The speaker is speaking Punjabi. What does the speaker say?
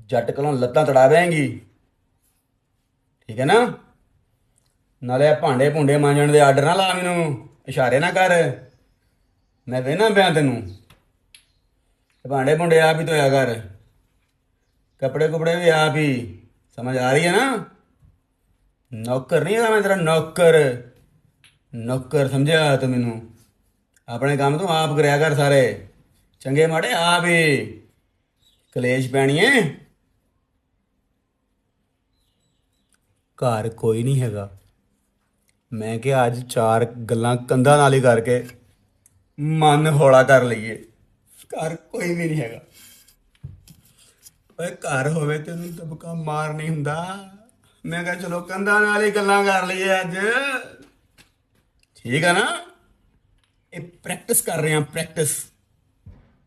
ਜੱਟ ਕੋਲੋਂ ਲੱਤਾਂ ਤੜਾਵੇਂਗੀ, ਠੀਕ ਹੈ ਨਾ। ਨਾਲੇ ਭਾਂਡੇ ਭੁੰਡੇ ਮਾਂਜਣ ਦੇ ਆਰਡਰ ਨਾ ਲਾ, ਮੈਨੂੰ ਇਸ਼ਾਰੇ ਨਾ ਕਰ, ਮੈਂ ਵੇਹਨਾ ਪਿਆ ਤੈਨੂੰ। ਭਾਂਡੇ ਭੁੰਡੇ ਆਪ ਹੀ ਧੋਇਆ ਕਰ, ਕੱਪੜੇ ਕੁਪੜੇ ਵੀ ਆਪ ਹੀ। ਸਮਝ ਆ ਰਹੀ ਹੈ ਨਾ। ਨੌਕਰ ਨਹੀਂ ਹੈਗਾ ਮੈਂ ਤੇਰਾ, ਨੌਕਰ ਨੌਕਰ ਸਮਝਿਆ ਤੂੰ ਮੈਨੂੰ। ਆਪਣੇ ਕੰਮ ਤੂੰ ਆਪ ਕਰਿਆ ਕਰ ਸਾਰੇ, ਚੰਗੇ ਮਾੜੇ ਆਪ ਹੀ। ਕਲੇਸ਼ ਪੈਣੀ ਏ। ਘਰ ਕੋਈ ਨਹੀਂ ਹੈਗਾ, ਮੈਂ ਕਿਹਾ ਅੱਜ ਚਾਰ ਗੱਲਾਂ ਕੰਧਾਂ ਨਾਲ ਹੀ ਕਰਕੇ ਮਨ ਹੌਲਾ ਕਰ ਲਈਏ। ਘਰ ਕੋਈ ਵੀ ਨਹੀਂ ਹੈਗਾ। ਓਏ ਘਰ ਹੋਵੇ ਤੈਨੂੰ ਦਬਕਾ ਮਾਰ ਨਹੀਂ ਹੁੰਦਾ। ਮੈਂ ਕਿਹਾ ਚਲੋ ਕੰਧਾਂ ਨਾਲ ਹੀ ਗੱਲਾਂ ਕਰ ਲਈਏ ਅੱਜ, ਠੀਕ ਆ ਨਾ। ਇਹ ਪ੍ਰੈਕਟਿਸ ਕਰ ਰਹੇ ਹਾਂ, ਪ੍ਰੈਕਟਿਸ।